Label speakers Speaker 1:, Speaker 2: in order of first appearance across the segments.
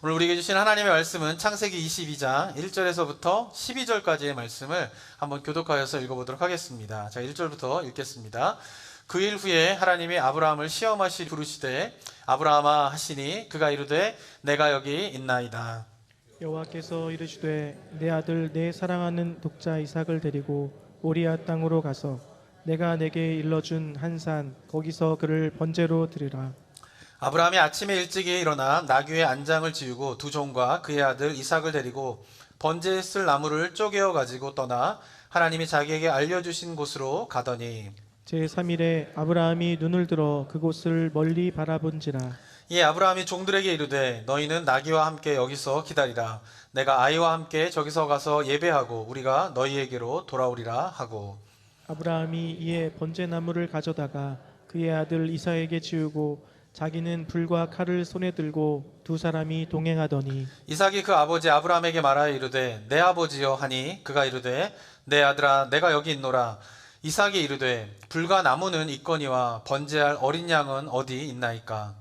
Speaker 1: 오늘 우리에게 주신 하나님의 말씀은 창세기 22장 1절에서부터 12절까지의 말씀을 한번 교독하여서 읽어보도록 하겠습니다. 자, 1절부터 읽겠습니다. 그 일 후에 하나님이 아브라함을 시험하시 부르시되 아브라함아 하시니 그가 이르되 내가 여기 있나이다.
Speaker 2: 여호와께서 이르시되 내 아들 내 사랑하는 독자 이삭을 데리고 모리아 땅으로 가서 내가 내게 일러준 한 산 거기서 그를 번제로 드리라.
Speaker 1: 아브라함이 아침에 일찍이 일어나 나귀의 안장을 지우고 두 종과 그의 아들 이삭을 데리고 번제에 쓸 나무를 쪼개어 가지고 떠나 하나님이 자기에게 알려주신 곳으로 가더니
Speaker 2: 제3일에 아브라함이 눈을 들어 그곳을 멀리 바라본지라.
Speaker 1: 이에 아브라함이 종들에게 이르되 너희는 나귀와 함께 여기서 기다리라. 내가 아이와 함께 저기서 가서 예배하고 우리가 너희에게로 돌아오리라 하고
Speaker 2: 아브라함이 이에 번제나무를 가져다가 그의 아들 이삭에게 지우고 자기는 불과 칼을 손에 들고 두 사람이 동행하더니
Speaker 1: 이삭이 그 아버지 아브라함에게 말하여 이르되 내 아버지여 하니 그가 이르되 내 아들아 내가 여기 있노라. 이삭이 이르되 불과 나무는 있거니와 번제할 어린 양은 어디 있나이까.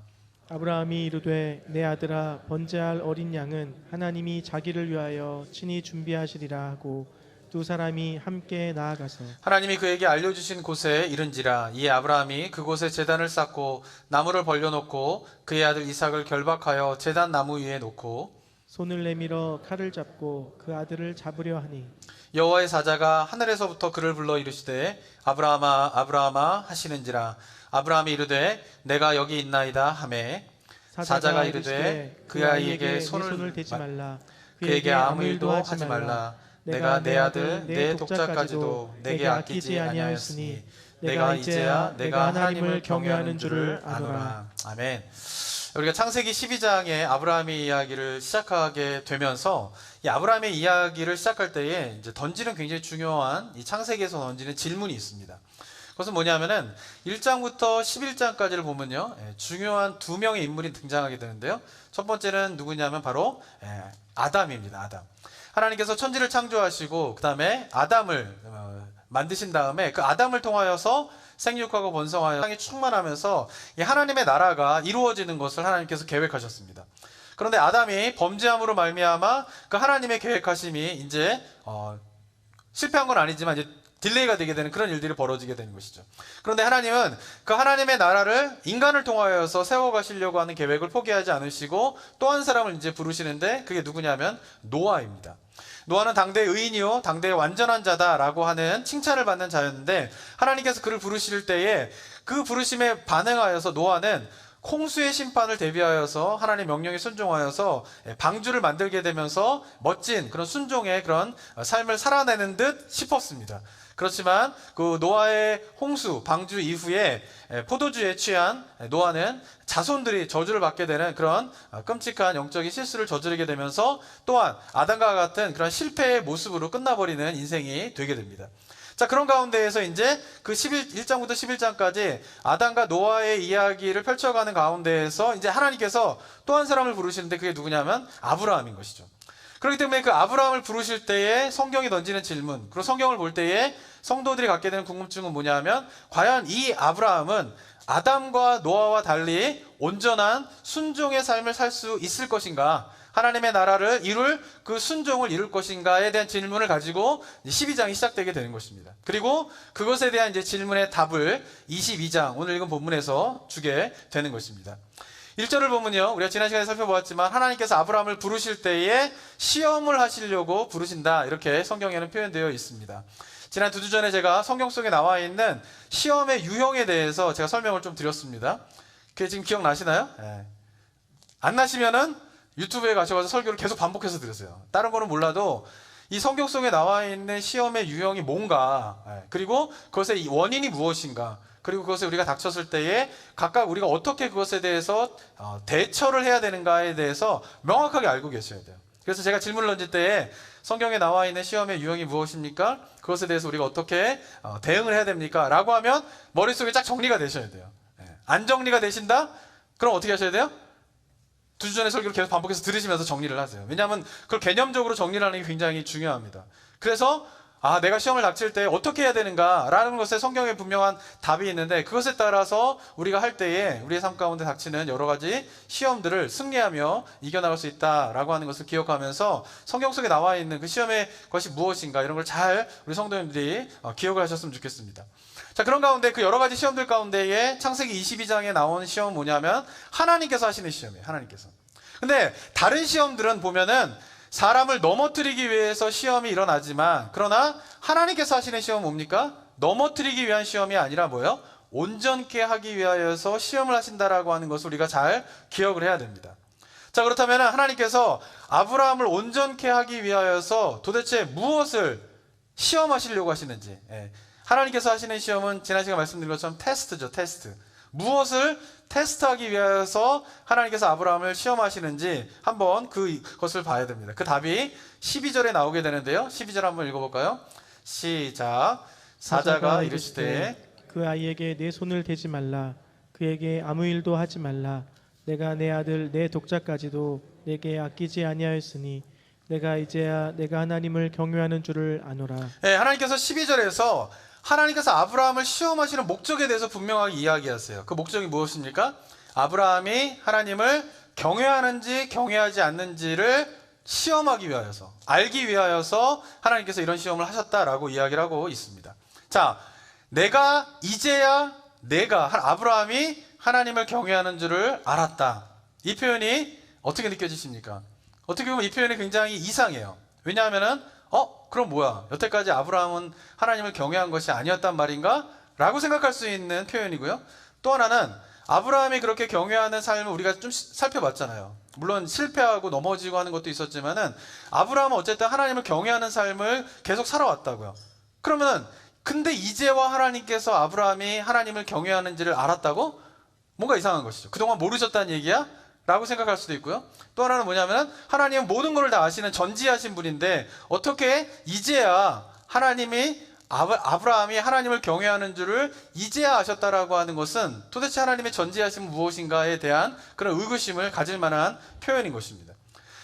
Speaker 2: 아브라함이 이르되 내 아들아 번제할 어린 양은 하나님이 자기를 위하여 친히 준비하시리라 하고 두 사람이 함께 나아가서
Speaker 1: 하나님이 그에게 알려주신 곳에 이른지라. 이에 아브라함이 그곳에 제단을 쌓고 나무를 벌려놓고 그의 아들 이삭을 결박하여 제단 나무 위에 놓고
Speaker 2: 손을 내밀어 칼을 잡고 그 아들을 잡으려 하니
Speaker 1: 여호와의 사자가 하늘에서부터 그를 불러 이르시되 아브라함아 아브라함아 하시는지라. 아브라함이 이르되 내가 여기 있나이다 하매 사자가 이르되 그 아이에게 손을
Speaker 2: 대지 말라.
Speaker 1: 그에게 아무 일도 하지 말라. 내가 내 아들 내 독자까지도 내게 아끼지 아니하였으니 내가 이제야 내가 하나님을 경외하는 줄을 아노라. 아멘. 우리가 창세기 12장에 아브라함의 이야기를 시작하게 되면서 이 아브라함의 이야기를 시작할 때에 이제 던지는 굉장히 중요한 이 창세기에서 던지는 질문이 있습니다. 그것은 뭐냐면은 1장부터 11장까지를 보면요, 중요한 두 명의 인물이 등장하게 되는데요. 첫 번째는 누구냐면 바로 아담입니다. 아담. 하나님께서 천지를 창조하시고 그 다음에 아담을 만드신 다음에 그 아담을 통하여서 생육하고 번성하여 땅이 충만하면서 이 하나님의 나라가 이루어지는 것을 하나님께서 계획하셨습니다. 그런데 아담이 범죄함으로 말미암아 그 하나님의 계획하심이 이제 실패한 건 아니지만 이제 딜레이가 되게 되는 그런 일들이 벌어지게 되는 것이죠. 그런데 하나님은 그 하나님의 나라를 인간을 통하여서 세워가시려고 하는 계획을 포기하지 않으시고 또 한 사람을 이제 부르시는데 그게 누구냐면 노아입니다. 노아는 당대의 의인이요 당대의 완전한 자다라고 하는 칭찬을 받는 자였는데 하나님께서 그를 부르실 때에 그 부르심에 반응하여서 노아는 홍수의 심판을 대비하여서 하나님의 명령에 순종하여서 방주를 만들게 되면서 멋진 그런 순종의 그런 삶을 살아내는 듯 싶었습니다. 그렇지만 그 노아의 홍수 방주 이후에 포도주에 취한 노아는 자손들이 저주를 받게 되는 그런 끔찍한 영적인 실수를 저지르게 되면서 또한 아담과 같은 그런 실패의 모습으로 끝나버리는 인생이 되게 됩니다. 자, 그런 가운데에서 이제 그 1장부터 11장까지 아담과 노아의 이야기를 펼쳐가는 가운데에서 이제 하나님께서 또 한 사람을 부르시는데 그게 누구냐면 아브라함인 것이죠. 그렇기 때문에 그 아브라함을 부르실 때에 성경이 던지는 질문, 그리고 성경을 볼 때에 성도들이 갖게 되는 궁금증은 뭐냐면 과연 이 아브라함은 아담과 노아와 달리 온전한 순종의 삶을 살 수 있을 것인가? 하나님의 나라를 이룰 그 순종을 이룰 것인가에 대한 질문을 가지고 12장이 시작되게 되는 것입니다. 그리고 그것에 대한 이제 질문의 답을 22장 오늘 읽은 본문에서 주게 되는 것입니다. 1절을 보면요, 우리가 지난 시간에 살펴보았지만 하나님께서 아브라함을 부르실 때에 시험을 하시려고 부르신다, 이렇게 성경에는 표현되어 있습니다. 지난 2주 전에 제가 성경 속에 나와 있는 시험의 유형에 대해서 제가 설명을 좀 드렸습니다. 그게 지금 기억나시나요? 안 나시면은 유튜브에 가셔서 설교를 계속 반복해서 들으세요. 다른 거는 몰라도 이 성경 속에 나와 있는 시험의 유형이 뭔가, 그리고 그것의 원인이 무엇인가, 그리고 그것에 우리가 닥쳤을 때에 각각 우리가 어떻게 그것에 대해서 대처를 해야 되는가에 대해서 명확하게 알고 계셔야 돼요. 그래서 제가 질문을 던질 때에 성경에 나와 있는 시험의 유형이 무엇입니까? 그것에 대해서 우리가 어떻게 대응을 해야 됩니까? 라고 하면 머릿속에 쫙 정리가 되셔야 돼요. 안 정리가 되신다? 그럼 어떻게 하셔야 돼요? 2주 전에 설교를 계속 반복해서 들으시면서 정리를 하세요. 왜냐하면 그걸 개념적으로 정리를 하는 게 굉장히 중요합니다. 그래서 내가 시험을 닥칠 때 어떻게 해야 되는가라는 것에 성경에 분명한 답이 있는데, 그것에 따라서 우리가 할 때에 우리의 삶 가운데 닥치는 여러 가지 시험들을 승리하며 이겨나갈 수 있다라고 하는 것을 기억하면서 성경 속에 나와 있는 그 시험의 것이 무엇인가, 이런 걸 잘 우리 성도님들이 기억을 하셨으면 좋겠습니다. 자, 그런 가운데 그 여러 가지 시험들 가운데에 창세기 22장에 나온 시험은 뭐냐면 하나님께서 하시는 시험이에요. 하나님께서. 근데 다른 시험들은 보면은 사람을 넘어뜨리기 위해서 시험이 일어나지만, 그러나 하나님께서 하시는 시험은 뭡니까? 넘어뜨리기 위한 시험이 아니라 뭐예요? 온전케 하기 위하여서 시험을 하신다라고 하는 것을 우리가 잘 기억을 해야 됩니다. 자, 그렇다면 하나님께서 아브라함을 온전케 하기 위하여서 도대체 무엇을 시험하시려고 하시는지, 하나님께서 하시는 시험은 지난 시간에 말씀드린 것처럼 테스트죠. 테스트. 무엇을 테스트하기 위해서 하나님께서 아브라함을 시험하시는지 한번 그것을 봐야 됩니다. 그 답이 12절에 나오게 되는데요. 12절 한번 읽어볼까요? 시작. 사자가 이르시되
Speaker 2: 그 아이에게 내 손을 대지 말라. 그에게 아무 일도 하지 말라. 내가 내 아들 내 독자까지도 내게 아끼지 아니하였으니 내가 이제야 내가 하나님을 경외하는 줄을 아노라.
Speaker 1: 하나님께서 12절에서 하나님께서 아브라함을 시험하시는 목적에 대해서 분명하게 이야기하세요. 그 목적이 무엇입니까? 아브라함이 하나님을 경외하는지 경외하지 않는지를 시험하기 위하여서, 알기 위하여서 하나님께서 이런 시험을 하셨다라고 이야기를 하고 있습니다. 자, 이제야 아브라함이 하나님을 경외하는 줄을 알았다. 이 표현이 어떻게 느껴지십니까? 어떻게 보면 이 표현이 굉장히 이상해요. 왜냐하면은 그럼 뭐야? 여태까지 아브라함은 하나님을 경외한 것이 아니었단 말인가? 라고 생각할 수 있는 표현이고요. 또 하나는 아브라함이 그렇게 경외하는 삶을 우리가 좀 살펴봤잖아요. 물론 실패하고 넘어지고 하는 것도 있었지만은 아브라함은 어쨌든 하나님을 경외하는 삶을 계속 살아왔다고요. 그러면 근데 이제와 하나님께서 아브라함이 하나님을 경외하는지를 알았다고? 뭔가 이상한 것이죠. 그동안 모르셨다는 얘기야? 라고 생각할 수도 있고요. 또 하나는 뭐냐면 하나님은 모든 것을 다 아시는 전지하신 분인데 어떻게 이제야 아브라함이 하나님을 경외하는 줄을 이제야 아셨다라고 하는 것은 도대체 하나님의 전지하심은 무엇인가에 대한 그런 의구심을 가질 만한 표현인 것입니다.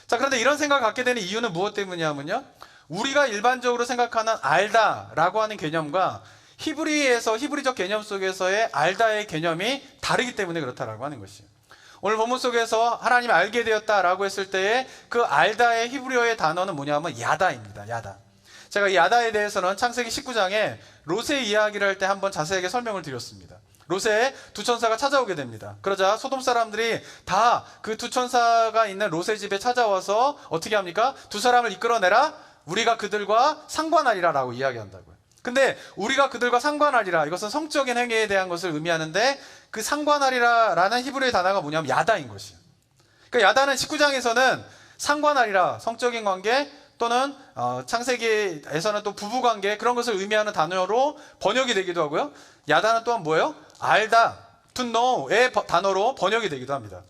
Speaker 1: 자, 그런데 이런 생각을 갖게 되는 이유는 무엇 때문이냐면요, 우리가 일반적으로 생각하는 알다라고 하는 개념과 히브리적 개념 속에서의 알다의 개념이 다르기 때문에 그렇다라고 하는 것이에요. 오늘 본문 속에서 하나님을 알게 되었다라고 했을 때에 그 알다의 히브리어의 단어는 뭐냐면 야다입니다. 야다. 제가 이 야다에 대해서는 창세기 19장에 롯의 이야기를 할 때 한번 자세하게 설명을 드렸습니다. 롯의 두 천사가 찾아오게 됩니다. 그러자 소돔 사람들이 다 그 두 천사가 있는 롯의 집에 찾아와서 어떻게 합니까? 두 사람을 이끌어내라. 우리가 그들과 상관하리라 라고 이야기한다고요. 근데 우리가 그들과 상관하리라, 이것은 성적인 행위에 대한 것을 의미하는데 그 상관하리라 라는 히브리의 단어가 뭐냐면 야다인 것이에요. 그러니까 야다는 19장에서는 상관하리라, 성적인 관계 또는 창세기에서는 또 부부관계, 그런 것을 의미하는 단어로 번역이 되기도 하고요. 야다는 또한 뭐예요? 알다, to know의 단어로 번역이 되기도 합니다.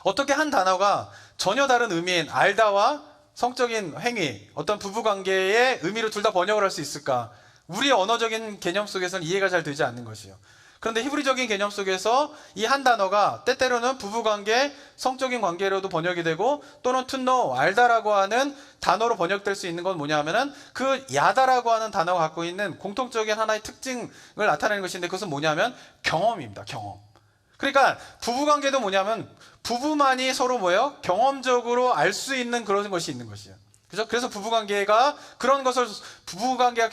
Speaker 1: 어떻게 한 단어가 전혀 다른 의미인 알다와 성적인 행위, 어떤 부부관계의 의미로 둘 다 번역을 할 수 있을까? 우리의 언어적인 개념 속에서는 이해가 잘 되지 않는 것이에요. 그런데 히브리적인 개념 속에서 이 한 단어가 때때로는 부부관계, 성적인 관계로도 번역이 되고 또는 to know, 알다라고 하는 단어로 번역될 수 있는 건 뭐냐면은 그 야다라고 하는 단어가 갖고 있는 공통적인 하나의 특징을 나타내는 것인데, 그것은 뭐냐면 경험입니다. 경험. 그러니까 부부관계도 뭐냐면 부부만이 서로 뭐예요? 경험적으로 알 수 있는 그런 것이 있는 것이에요. 그죠? 그래서 부부관계가 그런 것을, 부부관계가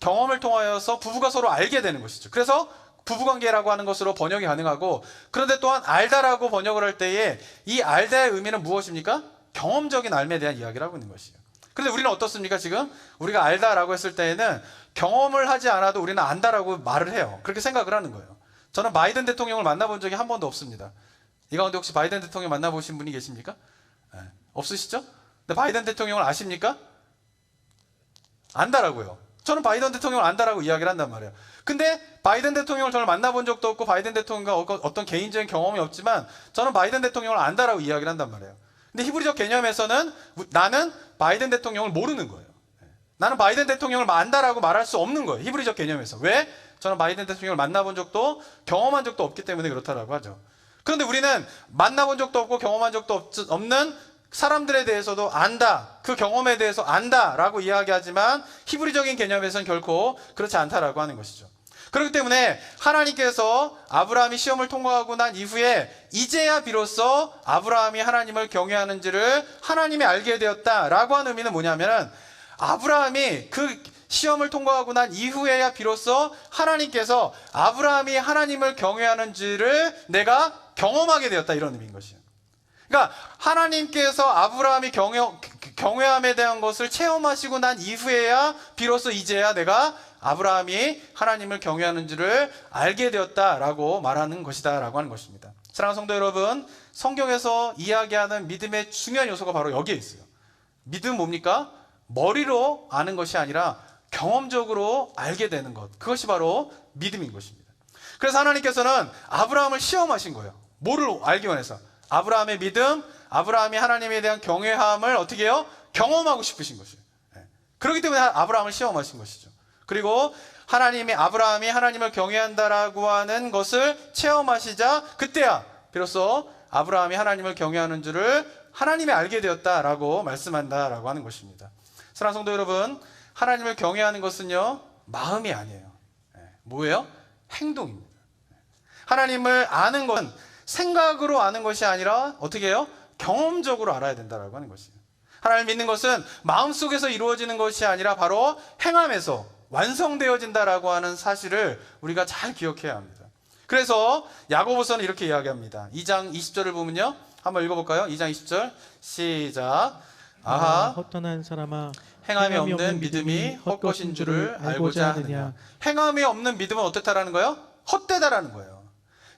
Speaker 1: 경험을 통하여서 부부가 서로 알게 되는 것이죠. 그래서 부부관계라고 하는 것으로 번역이 가능하고, 그런데 또한 알다라고 번역을 할 때에 이 알다의 의미는 무엇입니까? 경험적인 알에 대한 이야기를 하고 있는 것이에요. 그런데 우리는 어떻습니까? 지금 우리가 알다라고 했을 때에는 경험을 하지 않아도 우리는 안다라고 말을 해요. 그렇게 생각을 하는 거예요. 저는 바이든 대통령을 만나본 적이 한 번도 없습니다. 이 가운데 혹시 바이든 대통령 만나보신 분이 계십니까? 네. 없으시죠? 근데 바이든 대통령을 아십니까? 안다라고요. 저는 바이든 대통령을 안다라고 이야기를 한단 말이에요. 근데 바이든 대통령을 저는 만나본 적도 없고 바이든 대통령과 어떤 개인적인 경험이 없지만 저는 바이든 대통령을 안다라고 이야기를 한단 말이에요. 근데 히브리적 개념에서는 나는 바이든 대통령을 모르는 거예요. 나는 바이든 대통령을 안다라고 말할 수 없는 거예요. 히브리적 개념에서. 왜? 저는 바이든 대통령을 만나본 적도 경험한 적도 없기 때문에 그렇다라고 하죠. 그런데 우리는 만나본 적도 없고 경험한 적도 없는 사람들에 대해서도 안다, 그 경험에 대해서 안다라고 이야기하지만 히브리적인 개념에서는 결코 그렇지 않다라고 하는 것이죠. 그렇기 때문에 하나님께서 아브라함이 시험을 통과하고 난 이후에 이제야 비로소 아브라함이 하나님을 경외하는지를 하나님이 알게 되었다라고 하는 의미는 뭐냐면, 아브라함이 그 시험을 통과하고 난 이후에야 비로소 하나님께서 아브라함이 하나님을 경외하는지를 내가 경험하게 되었다, 이런 의미인 것이에요. 그러니까 하나님께서 아브라함이 경외함에 대한 것을 체험하시고 난 이후에야 비로소 이제야 내가 아브라함이 하나님을 경외하는지를 알게 되었다라고 말하는 것이다 라고 하는 것입니다. 사랑하는 성도 여러분, 성경에서 이야기하는 믿음의 중요한 요소가 바로 여기에 있어요. 믿음은 뭡니까? 머리로 아는 것이 아니라 경험적으로 알게 되는 것, 그것이 바로 믿음인 것입니다. 그래서 하나님께서는 아브라함을 시험하신 거예요. 뭐를 알기 원해서? 아브라함의 믿음, 아브라함이 하나님에 대한 경외함을 어떻게 해요? 경험하고 싶으신 것이에요. 그렇기 때문에 아브라함을 시험하신 것이죠. 그리고 아브라함이 하나님을 경외한다라고 하는 것을 체험하시자 그때야 비로소 아브라함이 하나님을 경외하는 줄을 하나님이 알게 되었다라고 말씀한다라고 하는 것입니다. 사랑하는 성도 여러분, 하나님을 경외하는 것은요, 마음이 아니에요. 뭐예요? 행동입니다. 하나님을 아는 것은 생각으로 아는 것이 아니라 어떻게 해요? 경험적으로 알아야 된다라고 하는 것이에요. 하나님을 믿는 것은 마음속에서 이루어지는 것이 아니라 바로 행함에서 완성되어진다라고 하는 사실을 우리가 잘 기억해야 합니다. 그래서 야고보서는 이렇게 이야기합니다. 2장 20절을 보면요, 한번 읽어볼까요? 2장 20절 시작. 아하,
Speaker 2: 헛떠난 사람아,
Speaker 1: 행함이 없는 믿음이 헛것인 줄을 알고자 하느냐. 행함이 없는 믿음은 어떻다라는 거예요? 헛되다라는 거예요.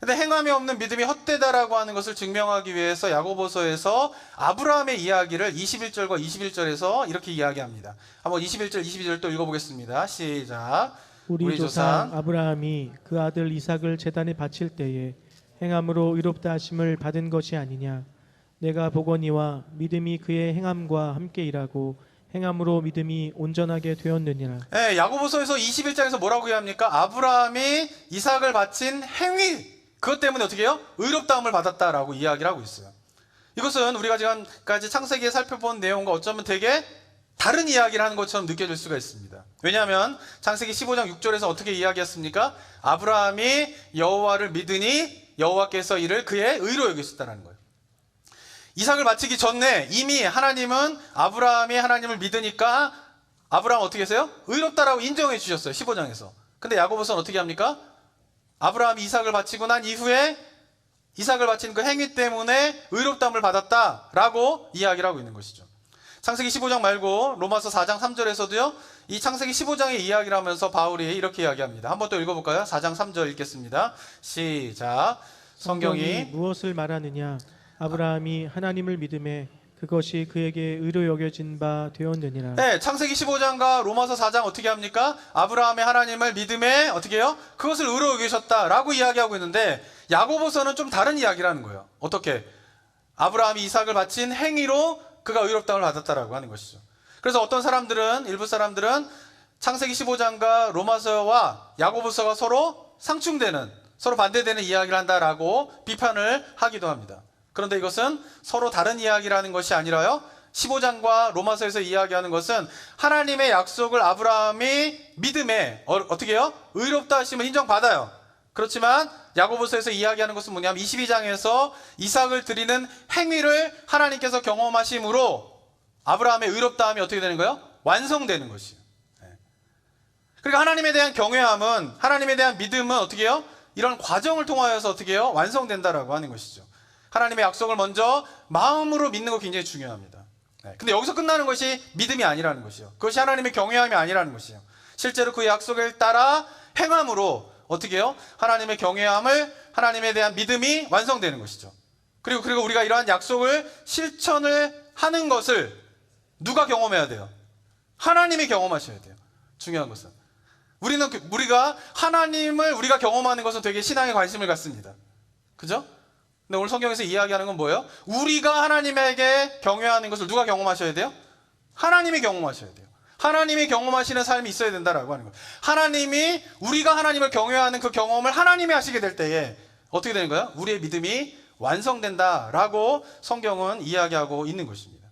Speaker 1: 근데 행함이 없는 믿음이 헛되다라고 하는 것을 증명하기 위해서 야고보서에서 아브라함의 이야기를 21절과 21절에서 이렇게 이야기합니다. 한번 21절, 22절 또 읽어보겠습니다. 시작.
Speaker 2: 우리 조상 아브라함이 그 아들 이삭을 제단에 바칠 때에 행함으로 의롭다 하심을 받은 것이 아니냐. 내가 보거니와 믿음이 그의 행함과 함께 일하고 행함으로 믿음이 온전하게 되었느니라.
Speaker 1: 네, 야고보서에서 21장에서 뭐라고 이야기합니까? 아브라함이 이삭을 바친 행위, 그것 때문에 어떻게 해요? 의롭다함을 받았다라고 이야기를 하고 있어요. 이것은 우리가 지금까지 창세기에 살펴본 내용과 어쩌면 되게 다른 이야기를 하는 것처럼 느껴질 수가 있습니다. 왜냐하면 창세기 15장 6절에서 어떻게 이야기했습니까? 아브라함이 여호와를 믿으니 여호와께서 이를 그의 의로 여기셨다는 거예요. 이삭을 바치기 전에 이미 하나님은 아브라함이 하나님을 믿으니까 아브라함 어떻게 했어요? 의롭다라고 인정해 주셨어요. 15장에서. 근데 야고보서는 어떻게 합니까? 아브라함이 이삭을 바치고 난 이후에 이삭을 바친 그 행위 때문에 의롭다함을 받았다라고 이야기를 하고 있는 것이죠. 창세기 15장 말고 로마서 4장 3절에서도요, 이 창세기 15장의 이야기를 하면서 바울이 이렇게 이야기합니다. 한번 또 읽어볼까요? 4장 3절 읽겠습니다. 시작. 성경이
Speaker 2: 무엇을 말하느냐? 아브라함이 하나님을 믿음에 그것이 그에게 의로 여겨진 바 되었느니라.
Speaker 1: 네, 창세기 15장과 로마서 4장 어떻게 합니까? 아브라함의 하나님을 믿음에 어떻게 해요? 그것을 의로 여기셨다라고 이야기하고 있는데, 야고보서는 좀 다른 이야기를 하는 거예요. 어떻게? 아브라함이 이삭을 바친 행위로 그가 의롭다함을 받았다라고 하는 것이죠. 그래서 어떤 사람들은, 일부 사람들은 창세기 15장과 로마서와 야고보서가 서로 상충되는, 서로 반대되는 이야기를 한다라고 비판을 하기도 합니다. 그런데 이것은 서로 다른 이야기라는 것이 아니라요, 15장과 로마서에서 이야기하는 것은 하나님의 약속을 아브라함이 믿음에 어떻게 해요? 의롭다 하심을 인정받아요. 그렇지만 야고보서에서 이야기하는 것은 뭐냐면 22장에서 이삭을 드리는 행위를 하나님께서 경험하심으로 아브라함의 의롭다함이 어떻게 되는 거예요? 완성되는 것이에요. 그러니까 하나님에 대한 경외함은, 하나님에 대한 믿음은 어떻게 해요? 이런 과정을 통하여서 어떻게 해요? 완성된다라고 하는 것이죠. 하나님의 약속을 먼저 마음으로 믿는 거 굉장히 중요합니다. 근데 여기서 끝나는 것이 믿음이 아니라는 것이요. 그것이 하나님의 경외함이 아니라는 것이요. 실제로 그 약속을 따라 행함으로 어떻게 해요? 하나님의 경외함을, 하나님에 대한 믿음이 완성되는 것이죠. 그리고 우리가 이러한 약속을 실천을 하는 것을 누가 경험해야 돼요? 하나님이 경험하셔야 돼요. 중요한 것은. 우리가 하나님을 우리가 경험하는 것은 되게 신앙에 관심을 갖습니다. 그죠? 근데 오늘 성경에서 이야기하는 건 뭐예요? 우리가 하나님에게 경외하는 것을 누가 경험하셔야 돼요? 하나님이 경험하셔야 돼요. 하나님이 경험하시는 삶이 있어야 된다라고 하는 거예요. 우리가 하나님을 경외하는 그 경험을 하나님이 하시게 될 때에 어떻게 되는 거예요? 우리의 믿음이 완성된다라고 성경은 이야기하고 있는 것입니다.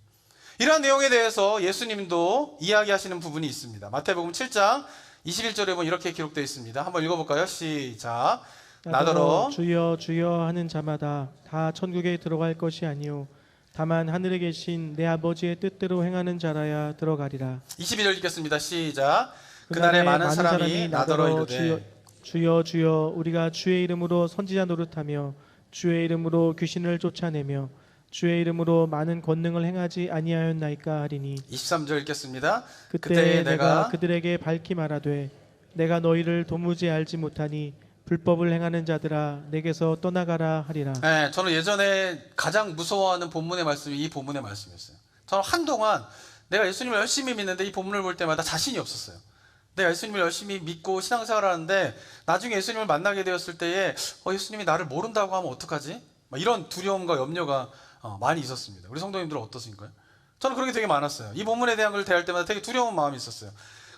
Speaker 1: 이러한 내용에 대해서 예수님도 이야기하시는 부분이 있습니다. 마태복음 7장 21절에 보면 이렇게 기록되어 있습니다. 한번 읽어볼까요? 시작. 나더러
Speaker 2: 주여 주여 하는 자마다 다 천국에 들어갈 것이 아니요 다만 하늘에 계신 내 아버지의 뜻대로 행하는 자라야 들어가리라.
Speaker 1: 22절 읽겠습니다. 시작. 그날에 많은 사람이 나더러 이르되
Speaker 2: 주여 주여 우리가 주의 이름으로 선지자 노릇하며 주의 이름으로 귀신을 쫓아내며 주의 이름으로 많은 권능을 행하지 아니하였나이까 하리니.
Speaker 1: 23절 읽겠습니다.
Speaker 2: 그때 내가 그들에게 밝히 말하되 내가 너희를 도무지 알지 못하니 불법을 행하는 자들아 내게서 떠나가라 하리라.
Speaker 1: 네, 저는 예전에 가장 무서워하는 본문의 말씀이 이 본문의 말씀이었어요. 저는 한동안 내가 예수님을 열심히 믿는데 이 본문을 볼 때마다 자신이 없었어요. 내가 예수님을 열심히 믿고 신앙생활을 하는데 나중에 예수님을 만나게 되었을 때에 예수님이 나를 모른다고 하면 어떡하지? 막 이런 두려움과 염려가 많이 있었습니다. 우리 성도님들은 어떠신가요? 저는 그런 게 되게 많았어요. 이 본문에 대한 걸 대할 때마다 되게 두려운 마음이 있었어요.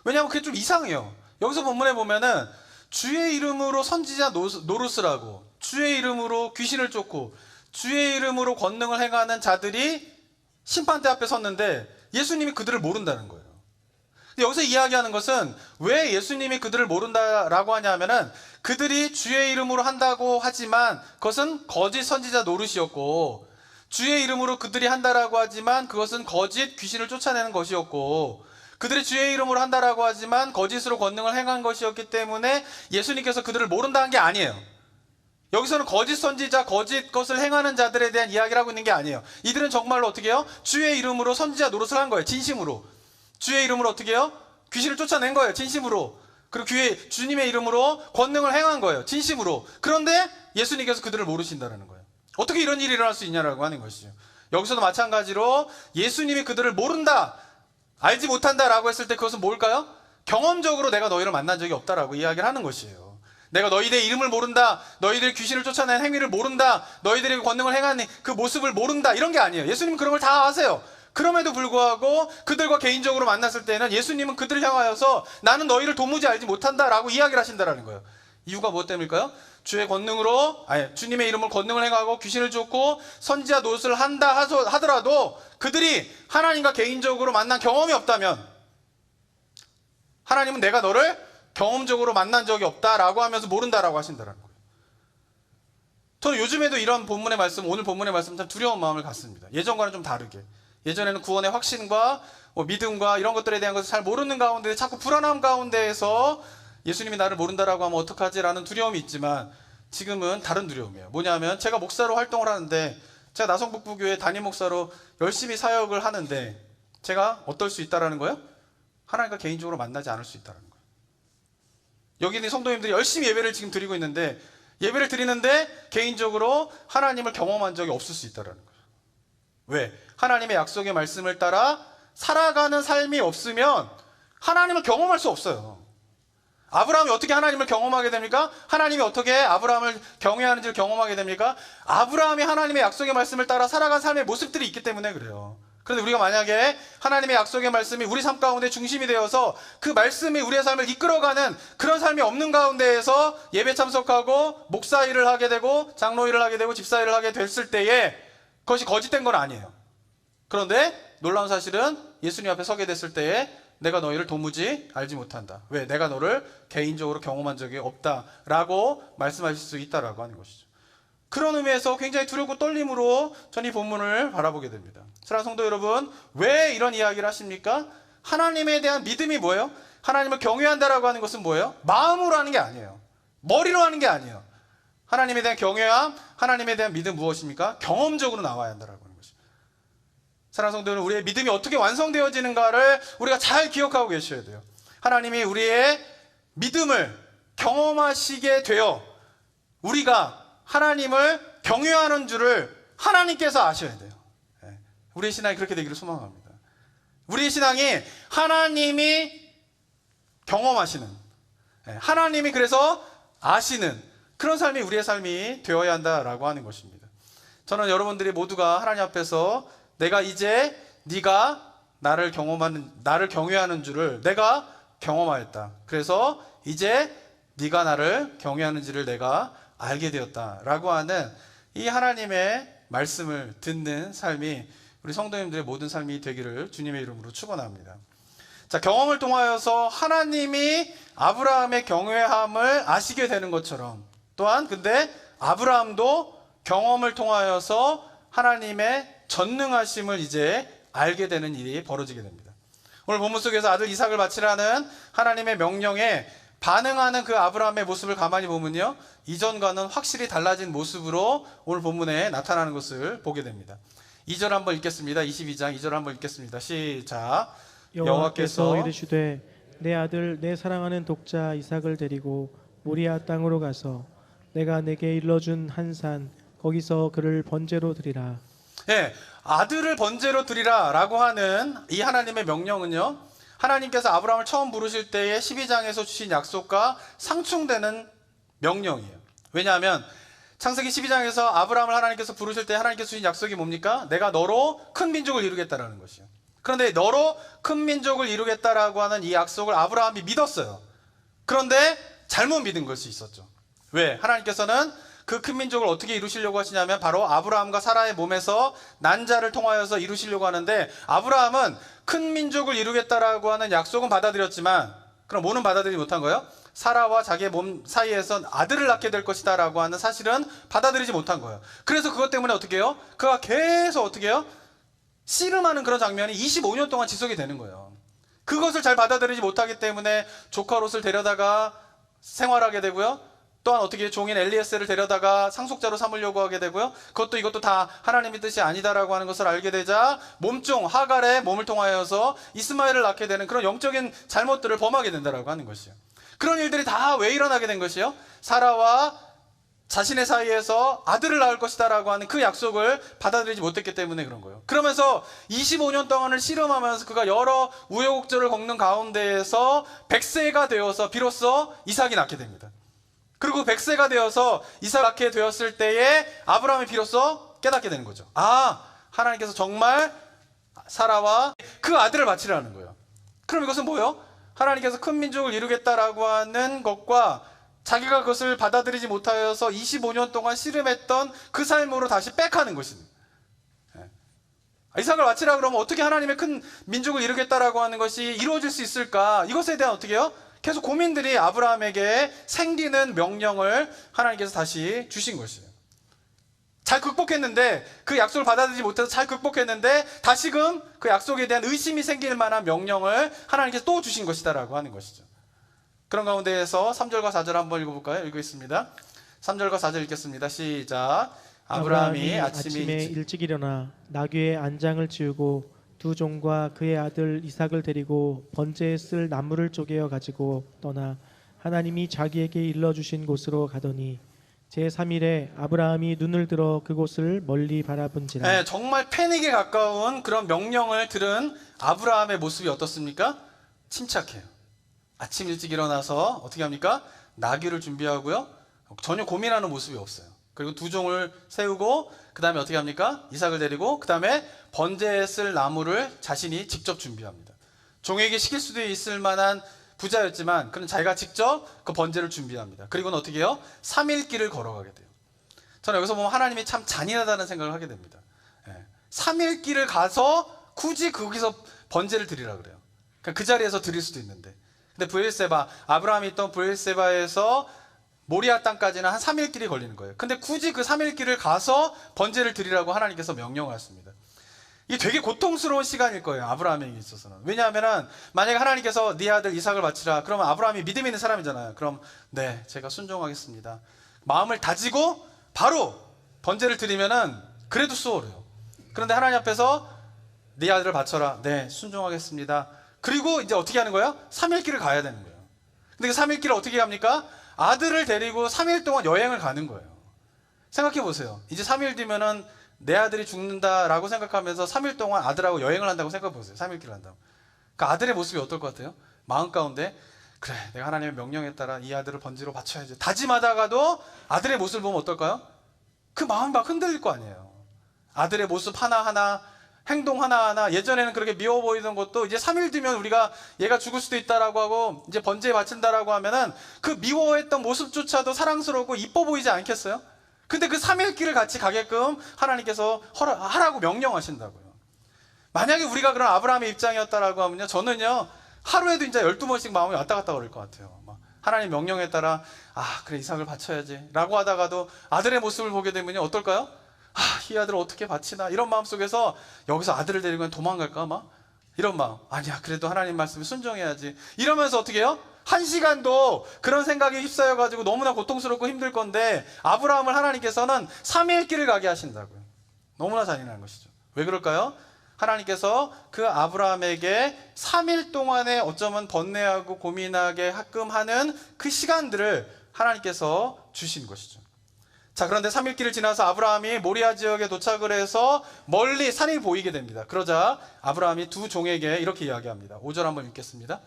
Speaker 1: 왜냐하면 그게 좀 이상해요. 여기서 본문에 보면은 주의 이름으로 선지자 노릇을 하고 주의 이름으로 귀신을 쫓고 주의 이름으로 권능을 행하는 자들이 심판대 앞에 섰는데 예수님이 그들을 모른다는 거예요. 근데 여기서 이야기하는 것은 왜 예수님이 그들을 모른다라고 하냐면은 그들이 주의 이름으로 한다고 하지만 그것은 거짓 선지자 노릇이었고 주의 이름으로 그들이 한다라고 하지만 그것은 거짓 귀신을 쫓아내는 것이었고 그들이 주의 이름으로 한다라고 하지만 거짓으로 권능을 행한 것이었기 때문에 예수님께서 그들을 모른다는 게 아니에요. 여기서는 거짓 선지자, 거짓 것을 행하는 자들에 대한 이야기를 하고 있는 게 아니에요. 이들은 정말로 어떻게 해요? 주의 이름으로 선지자 노릇을 한 거예요. 진심으로. 주의 이름으로 어떻게 해요? 귀신을 쫓아낸 거예요. 진심으로. 그리고 주님의 이름으로 권능을 행한 거예요. 진심으로. 그런데 예수님께서 그들을 모르신다는 거예요. 어떻게 이런 일이 일어날 수 있냐라고 하는 것이죠. 여기서도 마찬가지로 예수님이 그들을 모른다, 알지 못한다라고 했을 때 그것은 뭘까요? 경험적으로 내가 너희를 만난 적이 없다라고 이야기를 하는 것이에요. 내가 너희들의 이름을 모른다, 너희들의 귀신을 쫓아낸 행위를 모른다, 너희들의 권능을 행하는 그 모습을 모른다, 이런 게 아니에요. 예수님은 그런 걸 다 아세요. 그럼에도 불구하고 그들과 개인적으로 만났을 때는 예수님은 그들을 향하여서 나는 너희를 도무지 알지 못한다라고 이야기를 하신다라는 거예요. 이유가 무엇 때문일까요? 주님의 이름으로 권능을 행하고 귀신을 쫓고 선지자 노릇을 한다 하더라도 그들이 하나님과 개인적으로 만난 경험이 없다면 하나님은 내가 너를 경험적으로 만난 적이 없다라고 하면서 모른다라고 하신다는 거예요. 저는 요즘에도 이런 본문의 말씀, 오늘 본문의 말씀 참 두려운 마음을 갖습니다. 예전과는 좀 다르게. 예전에는 구원의 확신과 믿음과 이런 것들에 대한 것을 잘 모르는 가운데 자꾸 불안함 가운데에서 예수님이 나를 모른다라고 하면 어떡하지라는 두려움이 있지만 지금은 다른 두려움이에요. 뭐냐면 제가 목사로 활동을 하는데 제가 나성북부교회 담임 목사로 열심히 사역을 하는데 제가 어떨 수 있다라는 거예요? 하나님과 개인적으로 만나지 않을 수 있다는 거예요. 여기 있는 성도님들이 열심히 예배를 지금 드리고 있는데 예배를 드리는데 개인적으로 하나님을 경험한 적이 없을 수 있다는 거예요. 왜? 하나님의 약속의 말씀을 따라 살아가는 삶이 없으면 하나님을 경험할 수 없어요. 아브라함이 어떻게 하나님을 경험하게 됩니까? 하나님이 어떻게 아브라함을 경외하는지를 경험하게 됩니까? 아브라함이 하나님의 약속의 말씀을 따라 살아간 삶의 모습들이 있기 때문에 그래요. 그런데 우리가 만약에 하나님의 약속의 말씀이 우리 삶 가운데 중심이 되어서 그 말씀이 우리의 삶을 이끌어가는 그런 삶이 없는 가운데에서 예배 참석하고 목사 일을 하게 되고 장로 일을 하게 되고 집사 일을 하게 됐을 때에 그것이 거짓된 건 아니에요. 그런데 놀라운 사실은 예수님 앞에 서게 됐을 때에 내가 너희를 도무지 알지 못한다. 왜? 내가 너를 개인적으로 경험한 적이 없다라고 말씀하실 수 있다라고 하는 것이죠. 그런 의미에서 굉장히 두렵고 떨림으로 전 이 본문을 바라보게 됩니다. 사랑하는 성도 여러분, 왜 이런 이야기를 하십니까? 하나님에 대한 믿음이 뭐예요? 하나님을 경외한다라고 하는 것은 뭐예요? 마음으로 하는 게 아니에요. 머리로 하는 게 아니에요. 하나님에 대한 경외함, 하나님에 대한 믿음 무엇입니까? 경험적으로 나와야 한다라고 하는 것입니다. 사랑하는 성도 여러분, 우리의 믿음이 어떻게 완성되어지는가를 우리가 잘 기억하고 계셔야 돼요. 하나님이 우리의 믿음을 경험하시게 되어 우리가 하나님을 경외하는 줄을 하나님께서 아셔야 돼요. 우리의 신앙이 그렇게 되기를 소망합니다. 우리의 신앙이 하나님이 경험하시는, 하나님이 그래서 아시는 그런 삶이 우리의 삶이 되어야 한다라고 하는 것입니다. 저는 여러분들이 모두가 하나님 앞에서 내가 이제 네가 나를 경외하는 줄을 내가 경험하였다. 그래서 이제 네가 나를 경외하는지를 내가 알게 되었다라고 하는 이 하나님의 말씀을 듣는 삶이 우리 성도님들의 모든 삶이 되기를 주님의 이름으로 축원합니다. 자, 경험을 통하여서 하나님이 아브라함의 경외함을 아시게 되는 것처럼, 또한 근데 아브라함도 경험을 통하여서 하나님의 전능하심을 이제 알게 되는 일이 벌어지게 됩니다. 오늘 본문 속에서 아들 이삭을 바치라는 하나님의 명령에 반응하는 그 아브라함의 모습을 가만히 보면요, 이전과는 확실히 달라진 모습으로 오늘 본문에 나타나는 것을 보게 됩니다. 2절 한번 읽겠습니다. 22장 2절 한번 읽겠습니다. 시작.
Speaker 2: 여호와께서 이르시되 내 아들 내 사랑하는 독자 이삭을 데리고 모리아 땅으로 가서 내가 내게 일러준 한 산 거기서 그를 번제로 드리라.
Speaker 1: 예, 아들을 번제로 드리라 라고 하는 이 하나님의 명령은요, 하나님께서 아브라함을 처음 부르실 때의 12장에서 주신 약속과 상충되는 명령이에요. 왜냐하면 창세기 12장에서 아브라함을 하나님께서 부르실 때 하나님께서 주신 약속이 뭡니까? 내가 너로 큰 민족을 이루겠다라는 것이요. 그런데 너로 큰 민족을 이루겠다라고 하는 이 약속을 아브라함이 믿었어요. 그런데 잘못 믿은 것이 있었죠. 왜? 하나님께서는 그 큰 민족을 어떻게 이루시려고 하시냐면 바로 아브라함과 사라의 몸에서 난 자를 통하여서 이루시려고 하는데, 아브라함은 큰 민족을 이루겠다라고 하는 약속은 받아들였지만, 그럼 뭐는 받아들이지 못한 거예요? 사라와 자기의 몸 사이에서 아들을 낳게 될 것이다 라고 하는 사실은 받아들이지 못한 거예요. 그래서 그것 때문에 어떻게 해요? 그가 계속 어떻게 해요? 씨름하는 그런 장면이 25년 동안 지속이 되는 거예요. 그것을 잘 받아들이지 못하기 때문에 조카 롯을 데려다가 생활하게 되고요, 또한 어떻게 종인 엘리에셀을 데려다가 상속자로 삼으려고 하게 되고요, 그것도 이것도 다 하나님의 뜻이 아니다라고 하는 것을 알게 되자 몸종 하갈의 몸을 통하여서 이스마엘을 낳게 되는 그런 영적인 잘못들을 범하게 된다라고 하는 것이에요. 그런 일들이 다 왜 일어나게 된 것이요? 사라와 자신의 사이에서 아들을 낳을 것이다 라고 하는 그 약속을 받아들이지 못했기 때문에 그런 거예요. 그러면서 25년 동안을 씨름하면서 그가 여러 우여곡절을 겪는 가운데에서 100세가 되어서 비로소 이삭이 낳게 됩니다. 그리고 100세가 되어서 이삭을 낳게 되었을 때에 아브라함이 비로소 깨닫게 되는 거죠. 아, 하나님께서 정말 사라와 그 아들을 바치라는 거예요. 그럼 이것은 뭐예요? 하나님께서 큰 민족을 이루겠다라고 하는 것과 자기가 그것을 받아들이지 못하여서 25년 동안 씨름했던 그 삶으로 다시 백하는 것입니다. 이삭을 바치라 그러면 어떻게 하나님의 큰 민족을 이루겠다라고 하는 것이 이루어질 수 있을까? 이것에 대한 어떻게 해요? 계속 고민들이 아브라함에게 생기는 명령을 하나님께서 다시 주신 것이에요. 잘 극복했는데, 그 약속을 받아들이지 못해서 잘 극복했는데 다시금 그 약속에 대한 의심이 생길 만한 명령을 하나님께서 또 주신 것이다라고 하는 것이죠. 그런 가운데에서 3절과 4절 한번 읽어볼까요? 읽겠습니다. 3절과 4절 읽겠습니다. 시작. 아브라함이 아침에
Speaker 2: 일찍 일어나 나귀의 안장을 지우고 두 종과 그의 아들 이삭을 데리고 번제에 쓸 나무를 쪼개어 가지고 떠나 하나님이 자기에게 일러주신 곳으로 가더니 제3일에 아브라함이 눈을 들어 그곳을 멀리 바라본지라.
Speaker 1: 네, 정말 패닉에 가까운 그런 명령을 들은 아브라함의 모습이 어떻습니까? 침착해요. 아침 일찍 일어나서 어떻게 합니까? 나귀를 준비하고요, 전혀 고민하는 모습이 없어요. 그리고 두 종을 세우고 그 다음에 어떻게 합니까? 이삭을 데리고 그 다음에 번제에 쓸 나무를 자신이 직접 준비합니다. 종에게 시킬 수도 있을 만한 부자였지만 그는 자기가 직접 그 번제를 준비합니다. 그리고는 어떻게 해요? 3일 길을 걸어가게 돼요. 저는 여기서 보면 하나님이 참 잔인하다는 생각을 하게 됩니다. 3일 길을 가서 굳이 거기서 번제를 드리라 그래요. 그러니까 그 자리에서 드릴 수도 있는데, 근데 브엘세바, 아브라함이 있던 브엘세바에서 모리아 땅까지는 한 3일 길이 걸리는 거예요. 근데 굳이 그 3일 길을 가서 번제를 드리라고 하나님께서 명령하셨습니다. 이게 되게 고통스러운 시간일 거예요, 아브라함에게 있어서는. 왜냐하면 만약에 하나님께서 네 아들 이삭을 바치라 그러면 아브라함이 믿음 있는 사람이잖아요. 그럼 네, 제가 순종하겠습니다, 마음을 다지고 바로 번제를 드리면은 그래도 수월해요. 그런데 하나님 앞에서 네 아들을 바쳐라, 네, 순종하겠습니다. 그리고 이제 어떻게 하는 거예요? 3일 길을 가야 되는 거예요. 근데 그 3일 길을 어떻게 합니까? 아들을 데리고 3일 동안 여행을 가는 거예요. 생각해 보세요. 이제 3일 뒤면은 내 아들이 죽는다라고 생각하면서 3일 동안 아들하고 여행을 한다고 생각해 보세요. 3일 길을 한다고. 그 아들의 모습이 어떨 것 같아요? 마음 가운데 그래, 내가 하나님의 명령에 따라 이 아들을 번제로 바쳐야지 다짐하다가도 아들의 모습을 보면 어떨까요? 그 마음이 막 흔들릴 거 아니에요. 아들의 모습 하나하나, 행동 하나하나, 예전에는 그렇게 미워 보이던 것도 이제 3일 뒤면 우리가 얘가 죽을 수도 있다라고 하고 이제 번제에 바친다라고 하면은 그 미워했던 모습조차도 사랑스럽고 이뻐 보이지 않겠어요? 근데 그 3일 길을 같이 가게끔 하나님께서 하라고 명령하신다고요. 만약에 우리가 그런 아브라함의 입장이었다라고 하면요, 저는요 하루에도 이제 12번씩 마음이 왔다 갔다 그럴 것 같아요. 막 하나님 명령에 따라 그래 이삭을 바쳐야지 라고 하다가도 아들의 모습을 보게 되면요 어떨까요? 이 아들을 어떻게 바치나 이런 마음 속에서 여기서 아들을 데리고 그냥 도망갈까 막 이런 마음. 아니야 그래도 하나님 말씀에 순종해야지 이러면서 어떻게 해요? 한 시간도 그런 생각에 휩싸여 가지고 너무나 고통스럽고 힘들 건데 아브라함을 하나님께서는 3일 길을 가게 하신다고요. 너무나 잔인한 것이죠. 왜 그럴까요? 하나님께서 그 아브라함에게 3일 동안에 어쩌면 번뇌하고 고민하게 하끔 하는 그 시간들을 하나님께서 주신 것이죠. 자, 그런데 3일 길을 지나서 아브라함이 모리아 지역에 도착을 해서 멀리 산이 보이게 됩니다. 그러자 아브라함이 두 종에게 이렇게 이야기합니다. 5절 한번 읽겠습니다.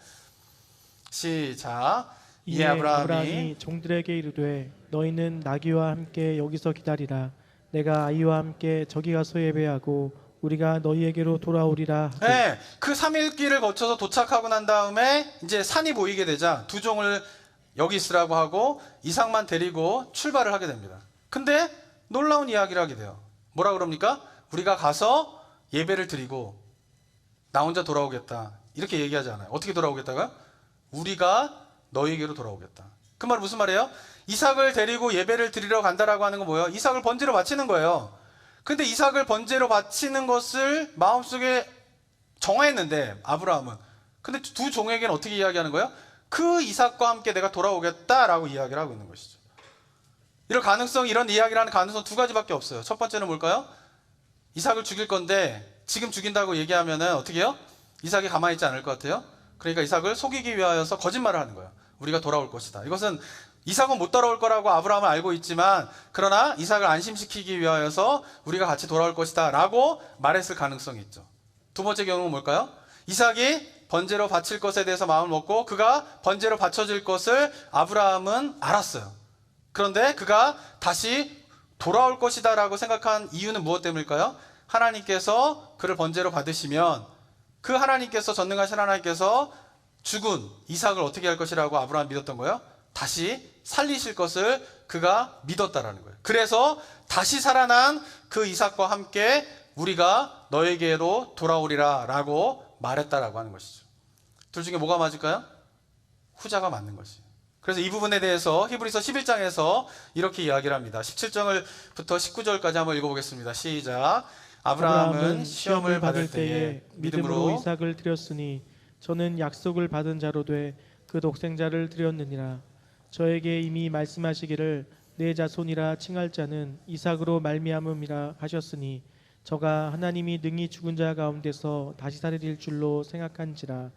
Speaker 1: 시작.
Speaker 2: 이에 아브라함이 종들에게 이르되 너희는 나귀와 함께 여기서 기다리라. 내가 아이와 함께 저기 가서 예배하고 우리가 너희에게로 돌아오리라.
Speaker 1: 네, 그 3일 길을 거쳐서 도착하고 난 다음에 이제 산이 보이게 되자 두 종을 여기 있으라고 하고 이삭만 데리고 출발을 하게 됩니다. 근데 놀라운 이야기를 하게 돼요. 뭐라 그럽니까? 우리가 가서 예배를 드리고 나 혼자 돌아오겠다 이렇게 얘기하지 않아요. 어떻게 돌아오겠다가? 우리가 너희에게로 돌아오겠다. 그 말은 무슨 말이에요? 이삭을 데리고 예배를 드리러 간다라고 하는 건 뭐예요? 이삭을 번제로 바치는 거예요. 근데 이삭을 번제로 바치는 것을 마음속에 정했는데 아브라함은, 근데 두 종에게는 어떻게 이야기하는 거예요? 그 이삭과 함께 내가 돌아오겠다라고 이야기를 하고 있는 것이죠. 이런 이야기를 하는 가능성 두 가지밖에 없어요. 첫 번째는 뭘까요? 이삭을 죽일 건데 지금 죽인다고 얘기하면은 어떻게 해요? 이삭이 가만히 있지 않을 것 같아요. 그러니까 이삭을 속이기 위하여서 거짓말을 하는 거예요. 우리가 돌아올 것이다. 이것은 이삭은 못 돌아올 거라고 아브라함은 알고 있지만, 그러나 이삭을 안심시키기 위하여서 우리가 같이 돌아올 것이다 라고 말했을 가능성이 있죠. 두 번째 경우는 뭘까요? 이삭이 번제로 바칠 것에 대해서 마음을 먹고 그가 번제로 바쳐질 것을 아브라함은 알았어요. 그런데 그가 다시 돌아올 것이다 라고 생각한 이유는 무엇 때문일까요? 하나님께서 그를 번제로 받으시면 그 하나님께서, 전능하신 하나님께서 죽은 이삭을 어떻게 할 것이라고 아브라함이 믿었던 거예요? 다시 살리실 것을 그가 믿었다라는 거예요. 그래서 다시 살아난 그 이삭과 함께 우리가 너에게로 돌아오리라 라고 말했다라고 하는 것이죠. 둘 중에 뭐가 맞을까요? 후자가 맞는 것이에요. 그래서 이 부분에 대해서 히브리서 11장에서 이렇게 이야기를 합니다. 17절부터 19절까지 한번 읽어보겠습니다. 시작. 아브라함은 시험을 받을 때에
Speaker 2: 믿음으로 이삭을 드렸으니 저는 약속을 받은 자로 돼 그 독생자를 드렸느니라. 저에게 이미 말씀하시기를 내 자손이라 칭할 자는 이삭으로 말미암음이라 하셨으니 저가 하나님이 능히 죽은 자 가운데서 다시 살릴 줄로 생각한지라.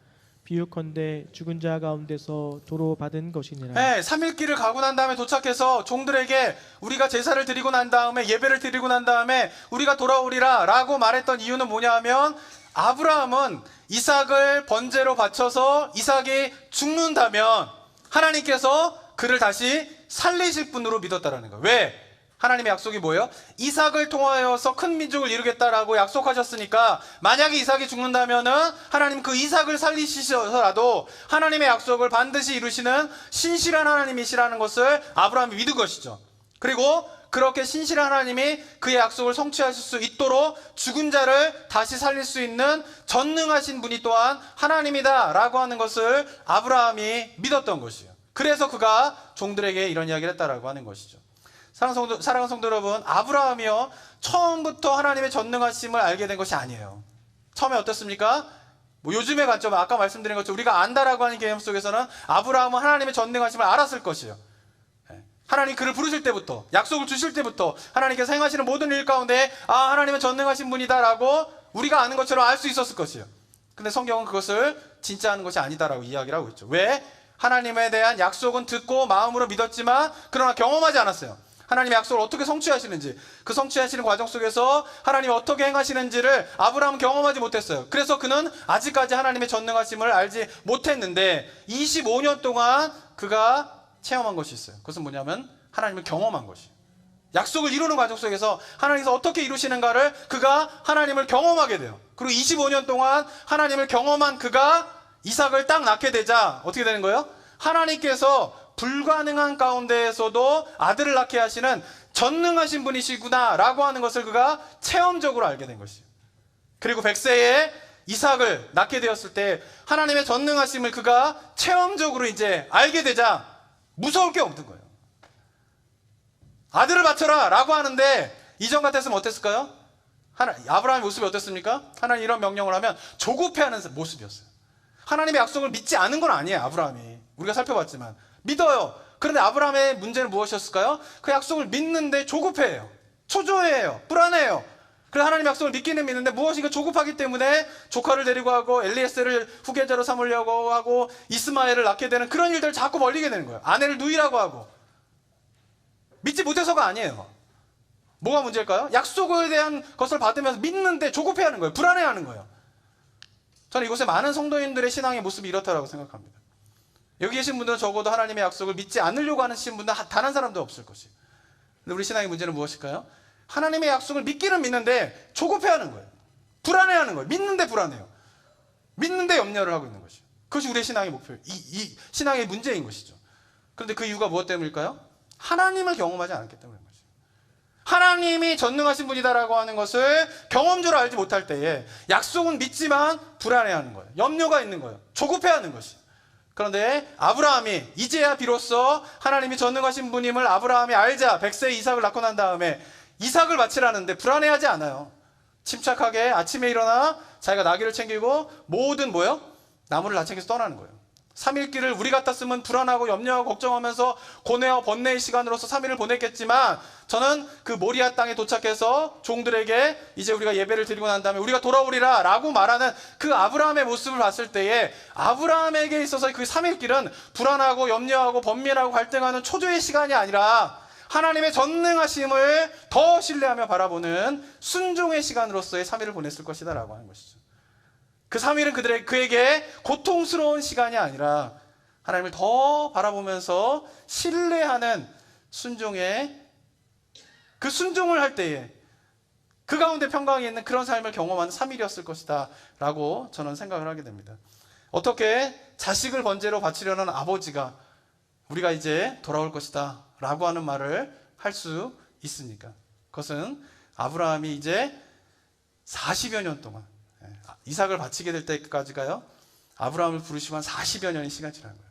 Speaker 2: 비유컨대 죽은 자 가운데서 도로 받은 것이니라.
Speaker 1: 네, 3일 길을 가고 난 다음에 도착해서 종들에게 우리가 제사를 드리고 난 다음에 예배를 드리고 난 다음에 우리가 돌아오리라 라고 말했던 이유는 뭐냐 하면, 아브라함은 이삭을 번제로 바쳐서 이삭이 죽는다면 하나님께서 그를 다시 살리실 분으로 믿었다라는 거예요. 왜? 하나님의 약속이 뭐예요? 이삭을 통하여서 큰 민족을 이루겠다라고 약속하셨으니까 만약에 이삭이 죽는다면은 하나님 그 이삭을 살리시더라도 하나님의 약속을 반드시 이루시는 신실한 하나님이시라는 것을 아브라함이 믿은 것이죠. 그리고 그렇게 신실한 하나님이 그의 약속을 성취하실 수 있도록 죽은 자를 다시 살릴 수 있는 전능하신 분이 또한 하나님이다 라고 하는 것을 아브라함이 믿었던 것이에요. 그래서 그가 종들에게 이런 이야기를 했다라고 하는 것이죠. 사랑하는 성도 여러분, 아브라함이요 처음부터 하나님의 전능하심을 알게 된 것이 아니에요. 처음에 어떻습니까? 요즘의 관점, 아까 말씀드린 것처럼 우리가 안다라고 하는 개념 속에서는 아브라함은 하나님의 전능하심을 알았을 것이에요. 하나님 그를 부르실 때부터, 약속을 주실 때부터 하나님께서 행하시는 모든 일 가운데 하나님은 전능하신 분이다라고 우리가 아는 것처럼 알 수 있었을 것이에요. 근데 성경은 그것을 진짜 하는 것이 아니다라고 이야기를 하고 있죠. 왜? 하나님에 대한 약속은 듣고 마음으로 믿었지만 그러나 경험하지 않았어요. 하나님의 약속을 어떻게 성취하시는지, 그 성취하시는 과정 속에서 하나님이 어떻게 행하시는지를 아브라함은 경험하지 못했어요. 그래서 그는 아직까지 하나님의 전능하심을 알지 못했는데 25년 동안 그가 체험한 것이 있어요. 그것은 뭐냐면 하나님을 경험한 것이에요. 약속을 이루는 과정 속에서 하나님께서 어떻게 이루시는가를 그가 하나님을 경험하게 돼요. 그리고 25년 동안 하나님을 경험한 그가 이삭을 딱 낳게 되자 어떻게 되는 거예요? 하나님께서 불가능한 가운데에서도 아들을 낳게 하시는 전능하신 분이시구나 라고 하는 것을 그가 체험적으로 알게 된 것이에요. 그리고 100세에 이삭을 낳게 되었을 때 하나님의 전능하심을 그가 체험적으로 이제 알게 되자 무서울 게 없는 거예요. 아들을 바쳐라 라고 하는데 이전 같았으면 어땠을까요? 아브라함의 모습이 어땠습니까? 하나님 이런 명령을 하면 조급해하는 모습이었어요. 하나님의 약속을 믿지 않은 건 아니에요. 아브라함이 우리가 살펴봤지만 믿어요. 그런데 아브라함의 문제는 무엇이었을까요? 그 약속을 믿는데 조급해해요. 초조해해요. 불안해요. 그래서 하나님의 약속을 믿기는 믿는데 무엇인가 조급하기 때문에 조카를 데리고 하고 엘리에셀을 후계자로 삼으려고 하고 이스마엘을 낳게 되는 그런 일들을 자꾸 벌리게 되는 거예요. 아내를 누이라고 하고. 믿지 못해서가 아니에요. 뭐가 문제일까요? 약속에 대한 것을 받으면서 믿는데 조급해하는 거예요. 불안해하는 거예요. 저는 이곳에 많은 성도님들의 신앙의 모습이 이렇다고 생각합니다. 여기 계신 분들은 적어도 하나님의 약속을 믿지 않으려고 하는 분들 단 한 사람도 없을 것이에요. 근데 우리 신앙의 문제는 무엇일까요? 하나님의 약속을 믿기는 믿는데 조급해하는 거예요. 불안해하는 거예요. 믿는데 불안해요. 믿는데 염려를 하고 있는 것이죠. 그것이 우리의 신앙의 목표예요. 이 신앙의 문제인 것이죠. 그런데 그 이유가 무엇 때문일까요? 하나님을 경험하지 않았기 때문인 것이죠. 하나님이 전능하신 분이다라고 하는 것을 경험적으로 알지 못할 때에 약속은 믿지만 불안해하는 거예요. 염려가 있는 거예요. 조급해하는 것이. 그런데 아브라함이 이제야 비로소 하나님이 전능하신 분임을 아브라함이 알자 100세에 이삭을 낳고 난 다음에 이삭을 바치라는데 불안해하지 않아요. 침착하게 아침에 일어나 자기가 나귀를 챙기고 모든 나무를 다 챙겨서 떠나는 거예요. 3일길을 우리 같았으면 불안하고 염려하고 걱정하면서 고뇌와 번뇌의 시간으로서 3일을 보냈겠지만 저는 그 모리아 땅에 도착해서 종들에게 이제 우리가 예배를 드리고 난 다음에 우리가 돌아오리라 라고 말하는 그 아브라함의 모습을 봤을 때에 아브라함에게 있어서 그 3일길은 불안하고 염려하고 번민하고 갈등하는 초조의 시간이 아니라 하나님의 전능하심을 더 신뢰하며 바라보는 순종의 시간으로서의 3일을 보냈을 것이다 라고 하는 것이죠. 그 3일은 그에게 고통스러운 시간이 아니라 하나님을 더 바라보면서 신뢰하는 순종의 그 순종을 할 때에 그 가운데 평강이 있는 그런 삶을 경험하는 3일이었을 것이다 라고 저는 생각을 하게 됩니다. 어떻게 자식을 번제로 바치려는 아버지가 우리가 이제 돌아올 것이다 라고 하는 말을 할 수 있습니까? 그것은 아브라함이 이제 40여 년 동안 이삭을 바치게 될 때까지가요, 아브라함을 부르시고 한 40여 년의 시간이 지난 거예요.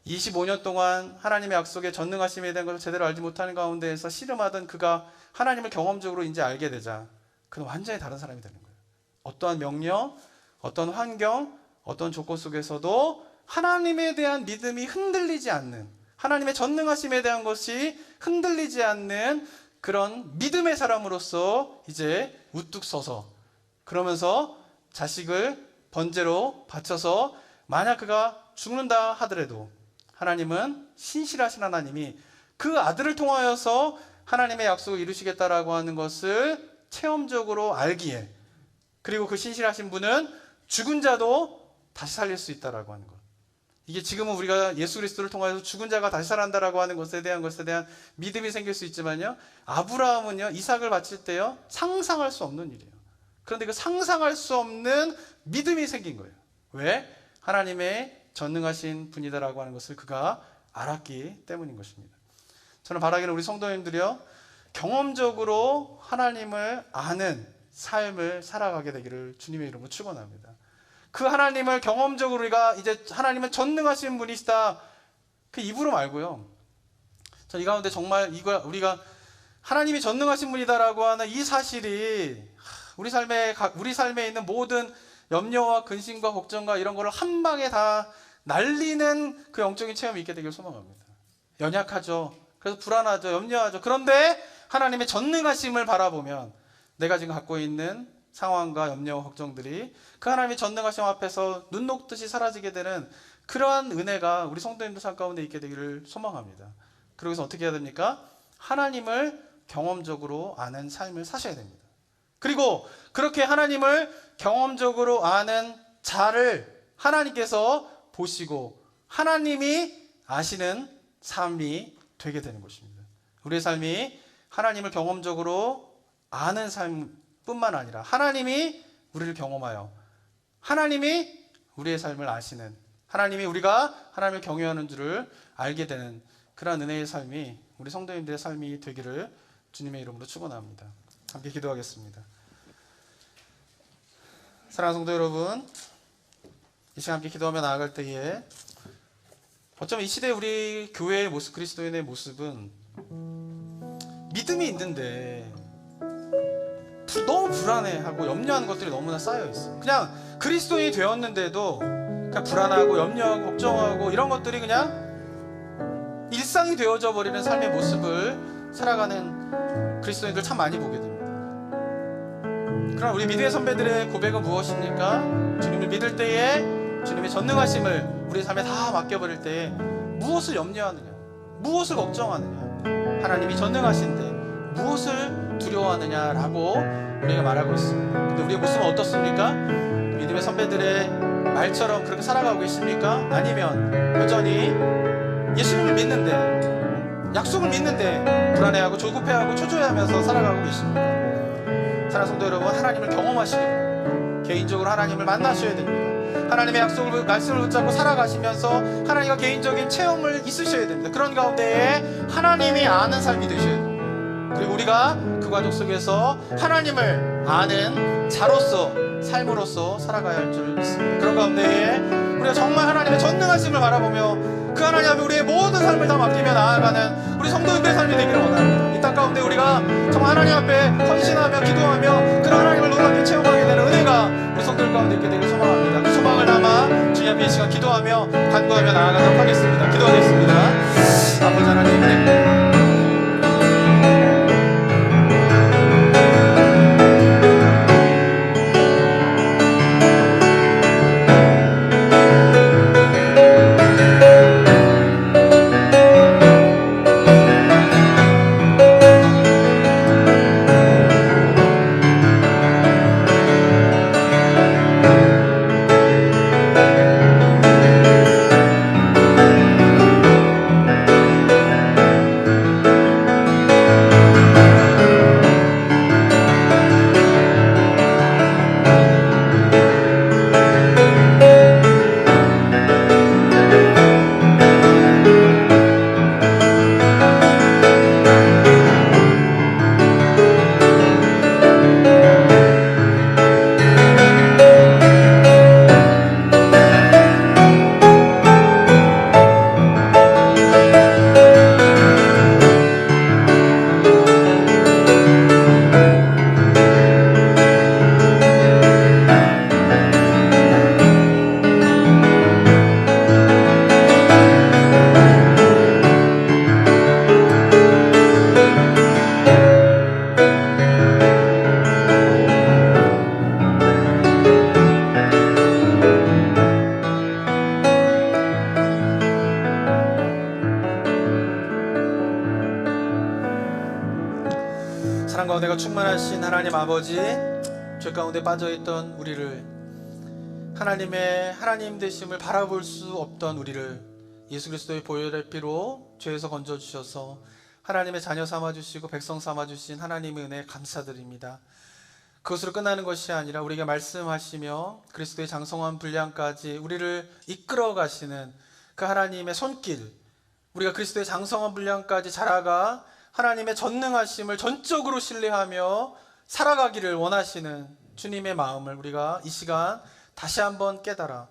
Speaker 1: 25년 동안 하나님의 약속에 전능하심에 대한 것을 제대로 알지 못하는 가운데에서 씨름하던 그가 하나님을 경험적으로 이제 알게 되자 그는 완전히 다른 사람이 되는 거예요. 어떠한 명령, 어떤 환경, 어떤 조건 속에서도 하나님에 대한 믿음이 흔들리지 않는, 하나님의 전능하심에 대한 것이 흔들리지 않는 그런 믿음의 사람으로서 이제 우뚝 서서 그러면서 자식을 번제로 바쳐서 만약 그가 죽는다 하더라도 하나님은 신실하신 하나님이 그 아들을 통하여서 하나님의 약속을 이루시겠다라고 하는 것을 체험적으로 알기에, 그리고 그 신실하신 분은 죽은 자도 다시 살릴 수 있다라고 하는 것. 이게 지금은 우리가 예수 그리스도를 통하여서 죽은 자가 다시 살아난다라고 하는 것에 대한 믿음이 생길 수 있지만요, 아브라함은요 이삭을 바칠 때요 상상할 수 없는 일이에요. 그런데 그 상상할 수 없는 믿음이 생긴 거예요. 왜? 하나님의 전능하신 분이다라고 하는 것을 그가 알았기 때문인 것입니다. 저는 바라기는 우리 성도님들이요 경험적으로 하나님을 아는 삶을 살아가게 되기를 주님의 이름으로 축원합니다. 그 하나님을 경험적으로 우리가 이제 하나님은 전능하신 분이시다 그 입으로 말고요, 전 이 가운데 정말 우리가 하나님이 전능하신 분이다라고 하는 이 사실이 우리 삶에 있는 모든 염려와 근심과 걱정과 이런 거를 한 방에 다 날리는 그 영적인 체험이 있게 되길 소망합니다. 연약하죠. 그래서 불안하죠. 염려하죠. 그런데 하나님의 전능하심을 바라보면 내가 지금 갖고 있는 상황과 염려와 걱정들이 그 하나님의 전능하심 앞에서 눈 녹듯이 사라지게 되는 그러한 은혜가 우리 성도님들 삶 가운데 있게 되기를 소망합니다. 그러고서 어떻게 해야 됩니까? 하나님을 경험적으로 아는 삶을 사셔야 됩니다. 그리고 그렇게 하나님을 경험적으로 아는 자를 하나님께서 보시고 하나님이 아시는 삶이 되게 되는 것입니다. 우리의 삶이 하나님을 경험적으로 아는 삶뿐만 아니라 하나님이 우리를 경험하여 하나님이 우리의 삶을 아시는, 하나님이 우리가 하나님을 경외하는 줄을 알게 되는 그러한 은혜의 삶이 우리 성도님들의 삶이 되기를 주님의 이름으로 축원합니다. 함께 기도하겠습니다. 사랑하는 성도 여러분, 이 시간 함께 기도하며 나아갈 때에 어쩌면 이 시대에 우리 교회의 모습, 그리스도인의 모습은 믿음이 있는데 너무 불안해하고 염려하는 것들이 너무나 쌓여있어요. 그냥 그리스도인이 되었는데도 그냥 불안하고 염려하고 걱정하고 이런 것들이 그냥 일상이 되어져 버리는 삶의 모습을 살아가는 그리스도인들 참 많이 보게 됩니다. 그러나 우리 믿음의 선배들의 고백은 무엇입니까? 주님을 믿을 때에 주님의 전능하심을 우리 삶에 다 맡겨버릴 때에 무엇을 염려하느냐, 무엇을 걱정하느냐, 하나님이 전능하신데 무엇을 두려워하느냐라고 우리가 말하고 있습니다. 근데 우리의 모습은 어떻습니까? 믿음의 선배들의 말처럼 그렇게 살아가고 계십니까? 아니면 여전히 예수님을 믿는데, 약속을 믿는데 불안해하고 조급해하고 초조해하면서 살아가고 계십니까? 사랑하는 성도 여러분, 하나님을 경험하시기 바랍니다. 개인적으로 하나님을 만나셔야 됩니다. 하나님의 약속을, 말씀을 붙잡고 살아가시면서 하나님과 개인적인 체험을 있으셔야 됩니다. 그런 가운데에 하나님이 아는 삶이 되셔야 됩니다. 그리고 우리가 그 과정 속에서 하나님을 아는 자로서, 삶으로서 살아가야 할 줄 믿습니다. 그런 가운데에 우리가 정말 하나님의 전능하심을 바라보며 그 하나님 앞에 우리의 모든 삶을 다 맡기며 나아가는 우리 성도님들의 삶이 되기를 원합니다. 이 땅 가운데 우리가 정말 하나님 앞에 헌신하며 기도하며 그런 하나님을 놀랍게 체험하게 되는 은혜가 우리 성도들 가운데 있게 되길 소망합니다. 그 소망을 담아 주님 앞에 이 시간 기도하며 간구하며 나아가도록 하겠습니다. 기도하겠습니다. 아버지 하나님, 사랑 가운데가 충만하신 하나님 아버지, 죄 가운데 빠져있던 우리를, 하나님의 하나님 되심을 바라볼 수 없던 우리를 예수 그리스도의 보혈의 피로 죄에서 건져주셔서 하나님의 자녀 삼아주시고 백성 삼아주신 하나님의 은혜 감사드립니다. 그것으로 끝나는 것이 아니라 우리에게 말씀하시며 그리스도의 장성한 분량까지 우리를 이끌어 가시는 그 하나님의 손길, 우리가 그리스도의 장성한 분량까지 자라가 하나님의 전능하심을 전적으로 신뢰하며 살아가기를 원하시는 주님의 마음을 우리가 이 시간 다시 한번 깨달아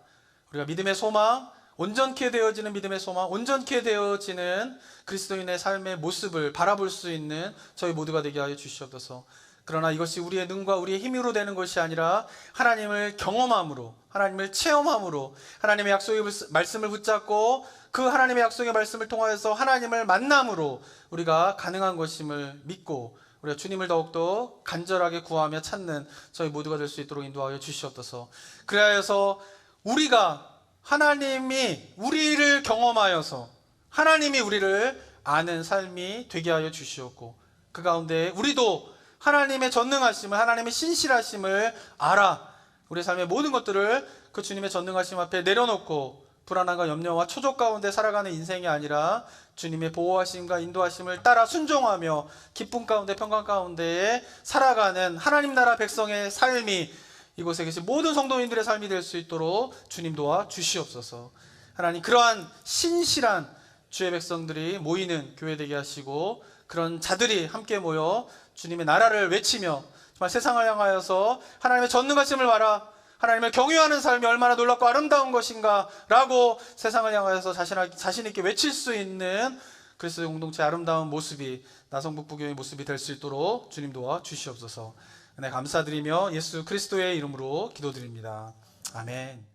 Speaker 1: 우리가 믿음의 소망, 온전케 되어지는 믿음의 소망, 온전케 되어지는 그리스도인의 삶의 모습을 바라볼 수 있는 저희 모두가 되게 하여 주시옵소서. 그러나 이것이 우리의 능과 우리의 힘으로 되는 것이 아니라 하나님을 경험함으로, 하나님을 체험함으로, 하나님의 약속의 말씀을 붙잡고 그 하나님의 약속의 말씀을 통하여서 하나님을 만남으로 우리가 가능한 것임을 믿고 우리가 주님을 더욱더 간절하게 구하며 찾는 저희 모두가 될 수 있도록 인도하여 주시옵소서. 그래서 우리가 하나님이 우리를 경험하여서 하나님이 우리를 아는 삶이 되게 하여 주시옵고, 그 가운데 우리도 하나님의 전능하심을, 하나님의 신실하심을 알아 우리 삶의 모든 것들을 그 주님의 전능하심 앞에 내려놓고 불안함과 염려와 초조 가운데 살아가는 인생이 아니라 주님의 보호하심과 인도하심을 따라 순종하며 기쁨 가운데 평강 가운데에 살아가는 하나님 나라 백성의 삶이 이곳에 계신 모든 성도인들의 삶이 될 수 있도록 주님 도와 주시옵소서. 하나님, 그러한 신실한 주의 백성들이 모이는 교회 되게 하시고 그런 자들이 함께 모여 주님의 나라를 외치며 정말 세상을 향하여서 하나님의 전능하심을 봐라, 하나님을 경외하는 삶이 얼마나 놀랍고 아름다운 것인가 라고 세상을 향하여서 자신 있게 외칠 수 있는 그리스도의 공동체의 아름다운 모습이 나성북부교의 모습이 될 수 있도록 주님 도와 주시옵소서. 네, 감사드리며 예수 그리스도의 이름으로 기도드립니다. 아멘.